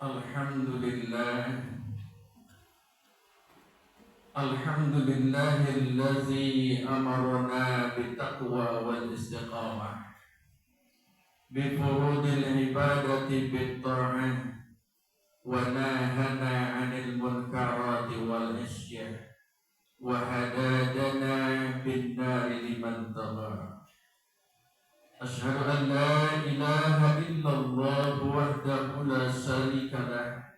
Alhamdulillah, Alhamdulillahillazi amarna bittaqwa wal istiqamah bifurudil ibadati bitta'ah wa nahana 'anil munkarati wal isyah wa hadadana bin nari liman tagha. Asyhadu an la ilaha illallah wahdahu la syarika lah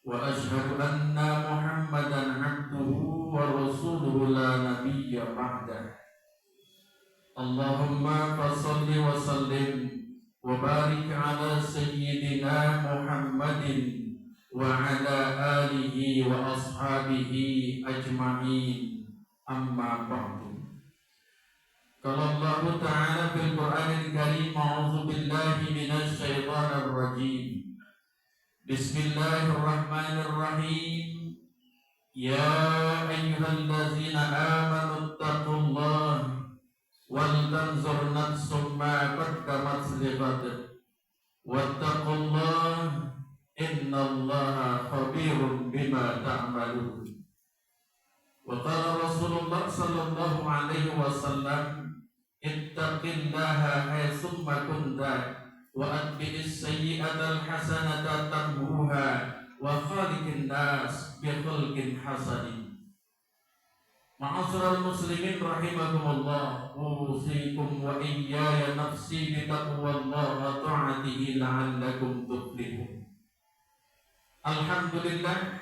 wa asyhadu anna Muhammadan 'abduhu wa rasuluhu la nabiyya ba'dah. Allahumma fasholli wa sallim wa barik ala sayyidina Muhammadin wa ala alihi wa ashabihi ajma'in, amma ba'du. Qala Allah Ta'ala fil Qur'anil Karim, a'udzu billahi minasy syaithanir rajim. Bismillahirrahmanirrahim. Ya ayyuhallazina amanu taqullaha wal tanzur nafsum ma qaddamat lighad wattaqullaha innallaha khabirun bima ta'malun. Wa qala Rasulullah sallallahu alaihi wasallam, ittaqillaha haitsumma kunta wa atbi'is sayyi'atal hasanata tamhuha wa khaliqin nas bi khulqin hasanin. Ma'asyiral muslimin rahimakumullah, usikum wa iyaya nafsi bi taqwallahi wa ta'atihi la'allakum tuflihun. Alhamdulillah,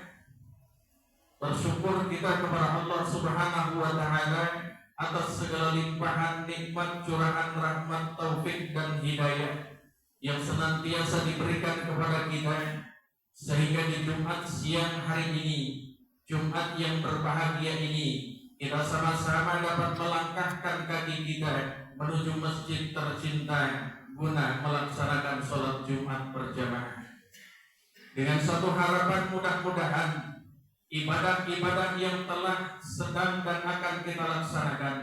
bersyukur kita kepada Allah Subhanahu wa taala atas segala limpahan nikmat, curahan rahmat, taufik dan hidayah yang senantiasa diberikan kepada kita, sehingga di Jumat siang hari ini, Jumat yang berbahagia ini, kita sama-sama dapat melangkahkan kaki kita menuju masjid tercinta guna melaksanakan sholat Jumat berjamaah. Dengan satu harapan, mudah-mudahan ibadah-ibadah yang telah, sedang dan akan kita laksanakan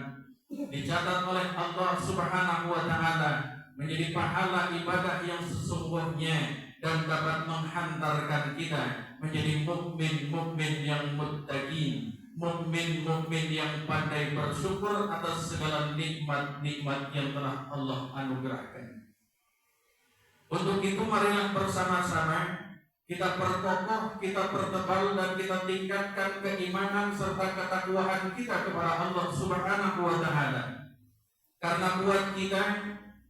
dicatat oleh Allah Subhanahu wa taala menjadi pahala ibadah yang sesungguhnya dan dapat menghantarkan kita menjadi mukmin-mukmin yang muttaqin, mukmin-mukmin yang pandai bersyukur atas segala nikmat-nikmat yang telah Allah anugerahkan. Untuk itu marilah bersama-sama kita perkokoh, kita pertebal dan kita tingkatkan keimanan serta ketakwaan kita kepada Allah Subhanahu wa taala. Karena buat kita,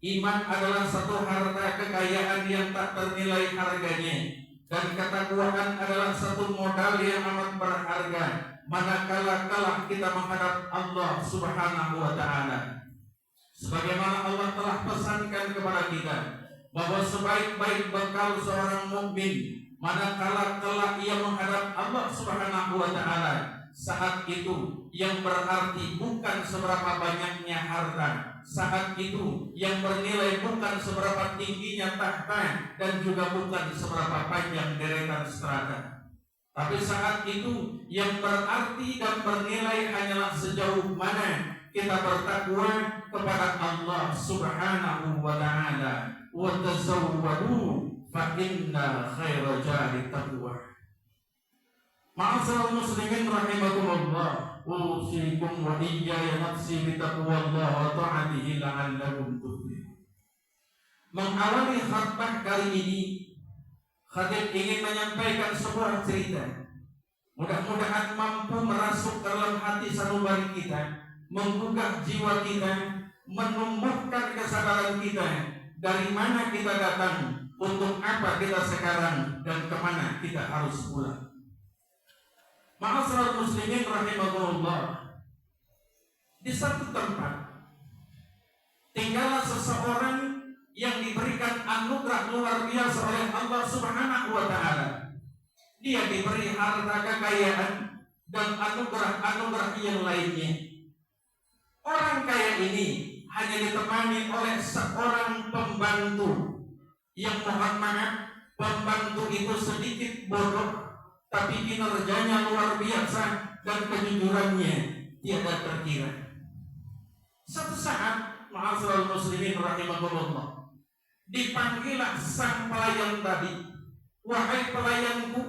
iman adalah satu harta kekayaan yang tak ternilai harganya, dan ketakwaan adalah satu modal yang amat berharga manakala kita menghadap Allah Subhanahu wa taala. Sebagaimana Allah telah pesankan kepada kita bahwa sebaik-baik bekal seorang mukmin manakala ia menghadap Allah Subhanahu wa taala, saat itu yang berarti bukan seberapa banyaknya harta, saat itu yang bernilai bukan seberapa tingginya tahta dan juga bukan seberapa panjang deretan strata, tapi saat itu yang berarti dan bernilai hanyalah sejauh mana kita bertakwa kepada Allah Subhanahu wa taala. Wa tazawwadu fa inna khaira zadi taqwa. Ma'asyiral muslimin rahimakumullah, usikum wa iyaya nafsi bi taqwallahi wa ta'atihi la'allakum tuflihun. Mengawali khutbah kali ini, khatib ingin menyampaikan sebuah cerita. Mudah-mudahan mampu merasuk dalam hati sanubari kita, menggugah jiwa kita, menumbuhkan kesadaran kita dari mana kita datang, untuk apa kita sekarang, dan kemana kita harus pulang. Ma'asyiral muslimin rahimakumullah, di satu tempat tinggallah seseorang yang diberikan anugerah luar biasa oleh Allah Subhanahu wa taala. Dia diberi harta kekayaan dan anugerah-anugerah yang lainnya. Orang kaya ini hanya ditemani oleh seorang pembantu yang, mohon maaf, pembantu itu sedikit bodoh, tapi kinerjanya luar biasa dan kejujurannya tiada terkira. Satu saat, ma'asyiral muslimin rahimakumullah, dipanggillah sang pelayan tadi "Wahai pelayanku,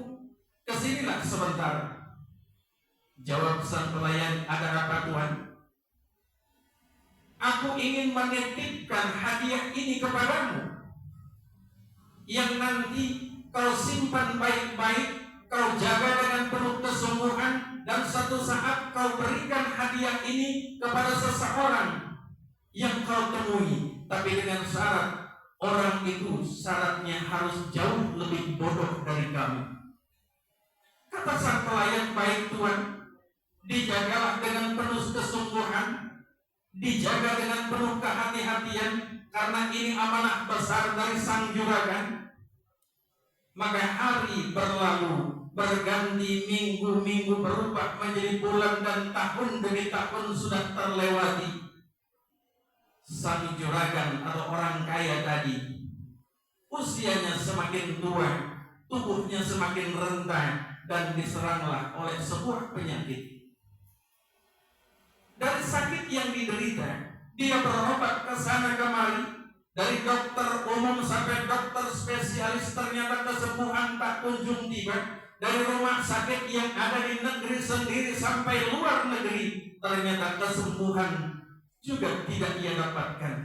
kesinilah sebentar." Jawab sang pelayan, "Ada apa Tuhan?" "Aku ingin menitipkan hadiah ini kepadamu, yang nanti kau simpan baik-baik, kau jaga dengan penuh kesungguhan, dan suatu saat kau berikan hadiah ini kepada seseorang yang kau temui. Tapi dengan syarat, orang itu syaratnya harus jauh lebih bodoh dari kamu." Kata sang pelayan, "Baik Tuhan, dijagalah dengan penuh kesungguhan, dijaga dengan penuh kehati-hatian, karena ini amanah besar dari sang juragan." Maka hari berlalu, berganti, minggu-minggu berubah menjadi bulan, dan tahun demi tahun sudah terlewati. Sang juragan atau orang kaya tadi usianya semakin tua, tubuhnya semakin renta, dan diseranglah oleh sebuah penyakit. Dari sakit yang diderita, dia berobat ke sana kemari, dari dokter umum sampai dokter spesialis, ternyata kesembuhan tak kunjung tiba. Dari rumah sakit yang ada di negeri sendiri sampai luar negeri, ternyata kesembuhan juga tidak ia dapatkan.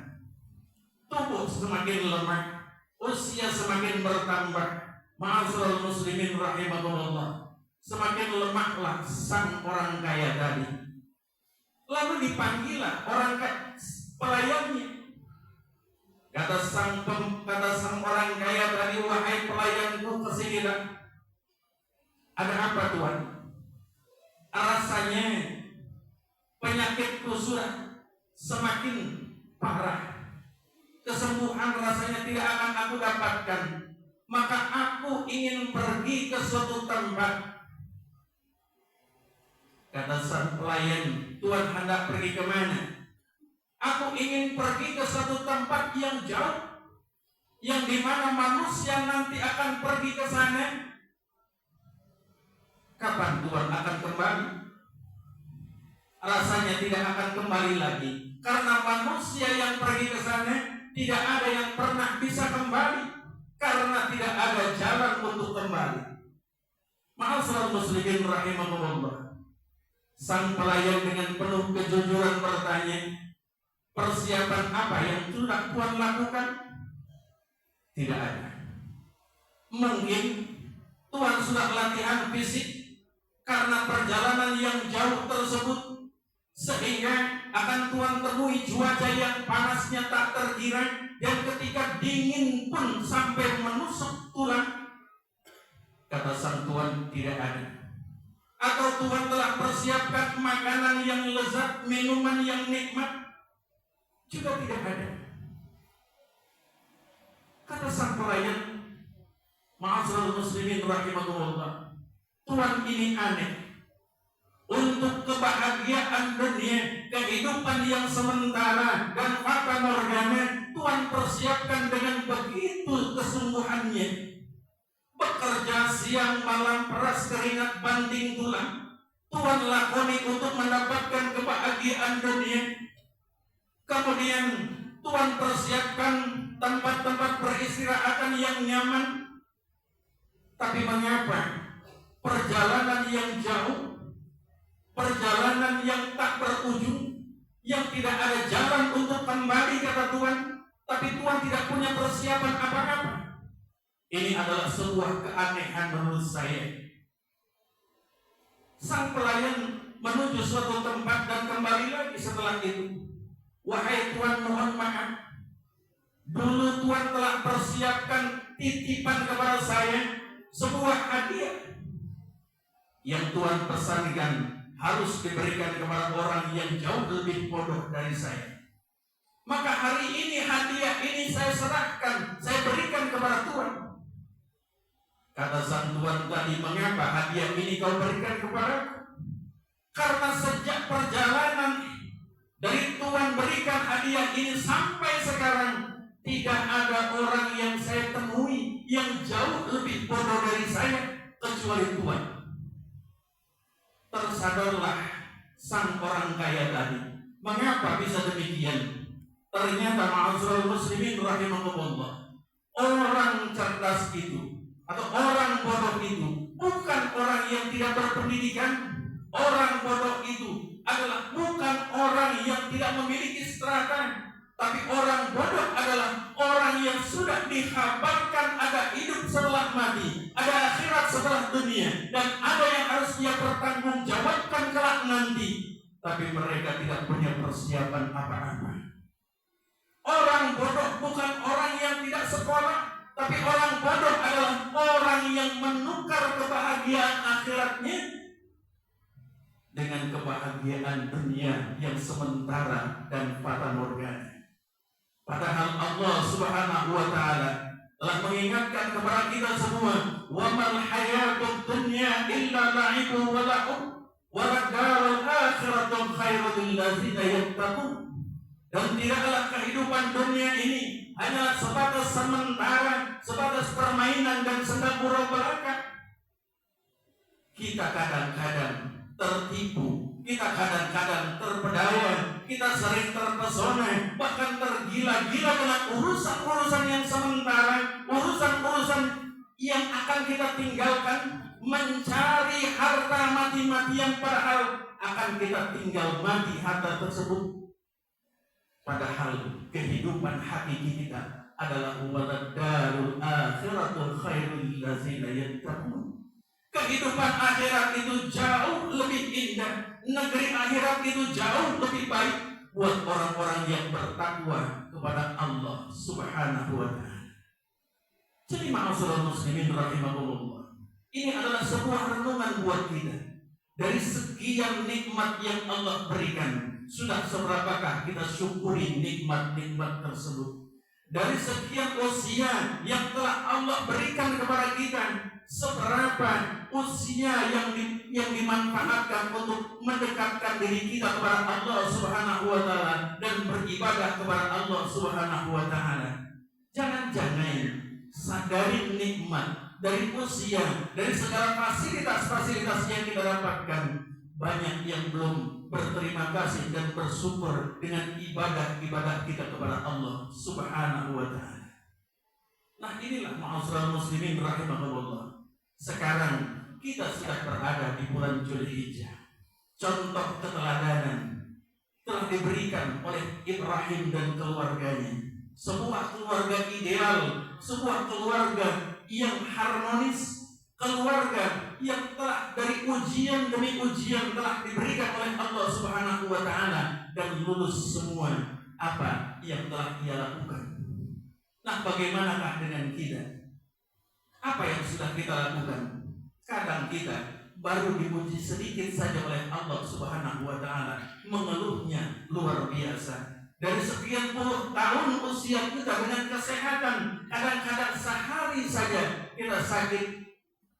Tubuh semakin lemah, usia semakin bertambah. Ma'asyiral muslimin rahimahullah, semakin lemahlah sang orang kaya tadi. Lalu dipanggillah orang pelayannya. Kata sang orang kaya tadi, "Wahai pelayanku, kesinilah." "Ada apa Tuhan?" "Rasanya penyakitku sudah semakin parah. Kesembuhan rasanya tidak akan aku dapatkan. Maka aku ingin pergi ke suatu tempat." Kata sang pelayan, "Tuhan hendak pergi kemana?" "Aku ingin pergi ke suatu tempat yang jauh, yang dimana manusia nanti akan pergi ke sana." "Kapan Tuhan akan kembali?" "Rasanya tidak akan kembali lagi, karena manusia yang pergi ke sana tidak ada yang pernah bisa kembali, karena tidak ada jalan untuk kembali." Ma'asyiral muslimin rahimahullah, sang pelayan dengan penuh kejujuran bertanya, "Persiapan apa yang sudah Tuhan lakukan?" "Tidak ada. Mungkin Tuhan sudah latihan fisik karena perjalanan yang jauh tersebut, sehingga akan Tuhan temui cuaca yang panasnya tak terkira, dan ketika dingin pun sampai menusuk tulang." Kata sang Tuhan, "Tidak ada." "Atau Tuhan telah persiapkan makanan yang lezat, minuman yang nikmat?" Juga tidak ada. Kata sang pelayan, "Ma'asyiral muslimin rahimahullah, Tuhan ini aneh. Untuk kebahagiaan dunia, kehidupan yang sementara, dan fata morgana, Tuhan persiapkan dengan begitu kesungguhannya. Bekerja siang malam, peras keringat banting tulang, Tuhan lakoni untuk mendapatkan kebahagiaan dunia. Kemudian Tuhan persiapkan tempat-tempat peristirahatan yang nyaman. Tapi mengapa perjalanan yang jauh, perjalanan yang tak berujung, yang tidak ada jalan untuk kembali," kata Tuhan, "tapi Tuhan tidak punya persiapan apa-apa?" Ini adalah sebuah keanehan menurut saya. Sang pelayan menuju suatu tempat dan kembali lagi setelah itu. "Wahai Tuhan, mohon maaf. Dulu Tuhan telah persiapkan titipan kepada saya, sebuah hadiah yang Tuhan pesankan harus diberikan kepada orang yang jauh lebih bodoh dari saya. Maka hari ini hadiah ini saya serahkan, saya berikan kepada Tuhan." Kata sang Tuhan tadi, "Mengapa hadiah ini kau berikan kepadaku?" "Karena sejak perjalanan dari Tuhan berikan hadiah ini sampai sekarang, tidak ada orang yang saya temui yang jauh lebih bodoh dari saya kecuali Tuhan." Tersadarlah sang orang kaya tadi. Mengapa bisa demikian? Ternyata ma'asyiral muslimin rahimahullah, orang cerdas itu, atau orang bodoh itu bukan orang yang tidak berpendidikan. Orang bodoh itu adalah bukan orang yang tidak memiliki strata, tapi orang bodoh adalah orang yang sudah dikabarkan ada hidup setelah mati, ada akhirat setelah dunia, dan ada yang harus dia pertanggungjawabkan kelak nanti, tapi mereka tidak punya persiapan apa-apa. Orang bodoh bukan orang yang tidak sekolah, tapi orang bodoh adalah orang yang menukar kebahagiaan akhiratnya dengan kebahagiaan dunia yang sementara dan fatamorgana. Padahal Allah Subhanahu wa taala telah mengingatkan kepada kita semua, "Wa mal hayatud dunya illa la'ibun wa lahun wa darul akhiratu khairul lil ladzina yattaqun." Dan tidaklah kehidupan dunia ini hanya sebatas sementara, sebatas permainan dan senda gurau belaka. Kita kadang-kadang tertipu, kita kadang-kadang terpedaya, kita sering terpesona, bahkan tergila-gila dengan urusan-urusan yang sementara, urusan-urusan yang akan kita tinggalkan, mencari harta mati-matian, padahal akan kita tinggal mati harta tersebut. Padahal kehidupan hakiki kita adalah waladdarul akhiratul khairul ladzina yattaqun. Kehidupan akhirat itu jauh lebih indah. Negeri akhirat itu jauh lebih baik buat orang-orang yang bertakwa kepada Allah Subhanahu wa ta'ala. Jadi ma'asyiral muslimin rahimahullah, ini adalah sebuah renungan buat kita. Dari sekian nikmat yang Allah berikan, sudah seberapakah kita syukuri nikmat-nikmat tersebut? Dari sekian usia yang telah Allah berikan kepada kita, seberapa usia yang dimanfaatkan untuk mendekatkan diri kita kepada Allah Subhanahu wa ta'ala dan beribadah kepada Allah Subhanahu wa ta'ala. Jangan-jangan sadari nikmat dari usia, dari segala fasilitas-fasilitas yang kita dapatkan, banyak yang belum berterima kasih dan bersyukur dengan ibadah-ibadah kita kepada Allah Subhanahu wa ta'ala. Nah, inilah ma'asyiral muslimin rahimahullah. Sekarang kita sudah berada di bulan Dzulhijjah. Contoh keteladanan telah diberikan oleh Ibrahim dan keluarganya. Sebuah keluarga ideal, sebuah keluarga yang harmonis, keluarga yang telah dari ujian demi ujian telah diberikan oleh Allah Subhanahu wa ta'ala dan lulus semua apa yang telah ia lakukan. Nah, bagaimanakah dengan kita? Apa yang sudah kita lakukan? Kadang kita baru dipuji sedikit saja oleh Allah Subhanahu wa ta'ala, mengeluhnya luar biasa. Dari sekian puluh tahun usia kita dengan kesehatan, kadang-kadang sehari saja kita sakit,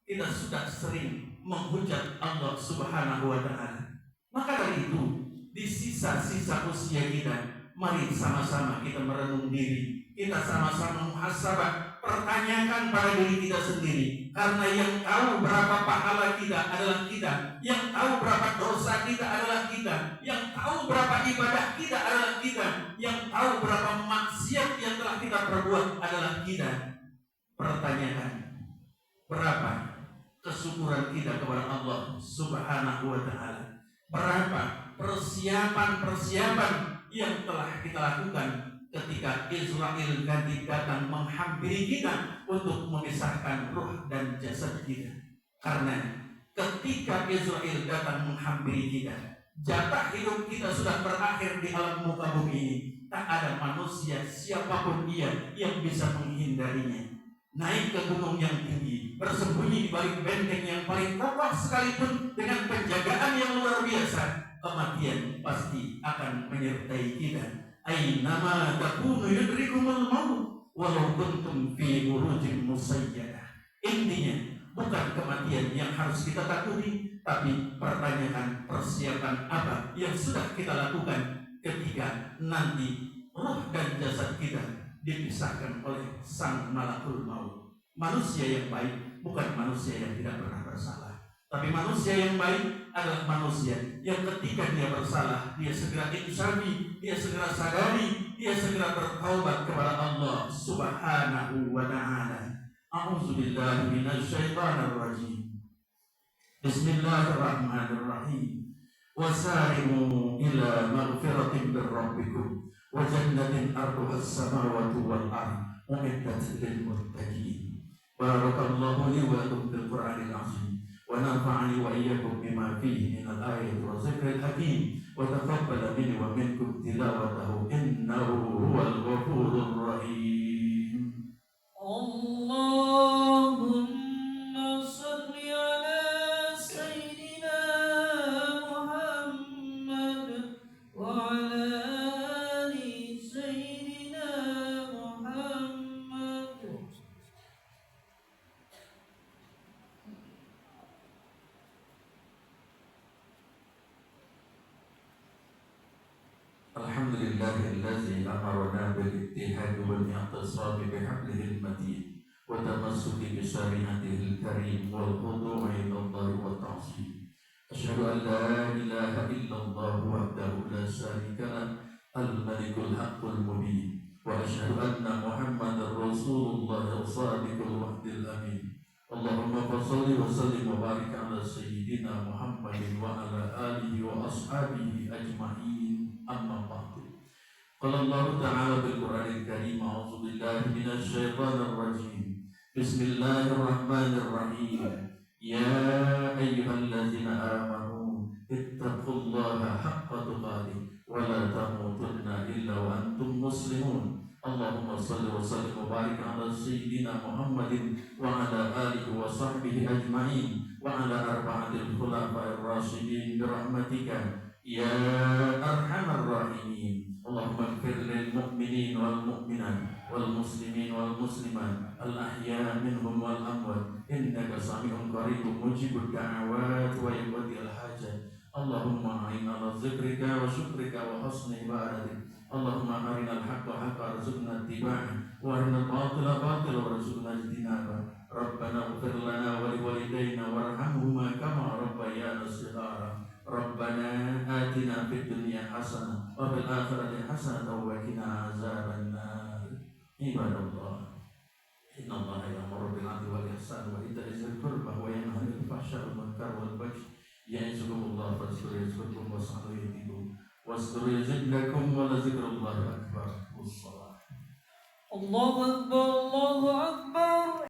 kita sudah sering menghujat Allah Subhanahu wa ta'ala. Maka dari itu, di sisa-sisa usia kita, mari sama-sama kita merenung diri, kita sama-sama muhasabah, pertanyakan pada diri kita sendiri. Karena yang tahu berapa pahala kita adalah kita, yang tahu berapa dosa kita adalah kita, yang tahu berapa ibadah kita adalah kita, yang tahu berapa maksiat yang telah kita perbuat adalah kita. Pertanyakan, berapa kesyukuran kita kepada Allah Subhanahu wa ta'ala? Berapa persiapan-persiapan yang telah kita lakukan ketika Israel nanti datang menghampiri kita untuk memisahkan ruh dan jasad kita? Karena ketika Israel datang menghampiri kita, jatah hidup kita sudah berakhir di alam muka bumi ini. Tak ada manusia siapapun dia yang bisa menghindarinya. Naik ke gunung yang tinggi, bersembunyi di balik benteng yang paling kokoh sekalipun dengan penjagaan yang luar biasa, kematian pasti akan menyertai kita. Ainama takunu yudrikumul maut walau kuntum fi burujin musayyadah. Intinya bukan kematian yang harus kita takuti, tapi pertanyakan persiapan apa yang sudah kita lakukan ketika nanti ruh dan jasad kita dipisahkan oleh sang malakul maut. Manusia yang baik bukan manusia yang tidak pernah bersalah, tapi manusia yang baik adalah manusia yang ketika dia bersalah, dia segera insafi, dia segera sadari, dia segera bertaubat kepada Allah Subhanahu wa ta'ala. A'udzu billahi minasyaitonir rajim. Bismillahirrahmanirrahim. Wasari'u ila maghfiratin min rabbikum wa jannatin arduha as-samawati wal ardh u'iddat lil muttaqin. Barakallahu li wa lakum bil Qur'anil azim wa nafa'ani wa iyyakum bima fihi minal ayati wa dzikril hakim wa taqabbal minni wa minkum tilawatahu innahu huwal ghafurur rahim. Allahumma salli ala Sayyidina Muhammad wa ala ali Sayyidina Muhammad. Alhamdulillahillazi amarna bil ittihad wal i'tisam bihablihil matin wa tamassuki bi syari'atihil karim wal khudu'i lillahi wa ta'zim. Asyhadu an la ilaha illallah wahdahu la syarika lah al-malikul haqqul mubin wa asyhadu anna Muhammadar Rasulullah as-sadiqul wa'dil amin. Allahumma shalli wa sallim wa barik ala sayyidina Muhammadin wa ala alihi wa ashabihi ajma'in. Amma ba'du. Qala Allah Ta'ala bil Qur'anil Karim, a'udzu billahi minasy syaithanir rajim. Bismillahirrahmanirrahim. Ya ayyuhalladzina amanu ittaqullaha haqqa tuqatih wa la tamutunna illa wa antum muslimun. Allahumma shalli wa sallim wa barik ala sayyidina Muhammadin wa ala alihi wa sahbihi ajma'in wa ala arba'atil khulafa'ir rasyidin bi rahmatika ya arhamar rahimin. Allahumma ighfir lil mu'minin wal mu'minat wal muslimin wal muslimat al ahya minhum wal amwat innaka sami'un qaribun mujibud da'awat wa yaqdil hajat. Allahumma a'inna ala dzikrika wa syukrika wa husni ibadatik. Allahumma arinal haqqa haqqa warzuqna ittiba'ah wa arinal batila batila warzuqna ijtinabah. Rabbana ighfir lana wa liwalidayna warhamhuma kama rabbayana shighara. Rabbana atina fid dunya hasanah wa fil akhirati hasanah wa qina azabannar. Ibadallah, innallaha ya'muru bil 'adli wal ihsani wa ita'i dzil qurba wa yanha 'anil fahsya'i wal munkari wal baghi ya'izukumullahu fadhkuruhu was'aluhu واذكروا يزدكم ولذكر الله أكبر. والصلاة. Allahu Akbar, Allahu Akbar.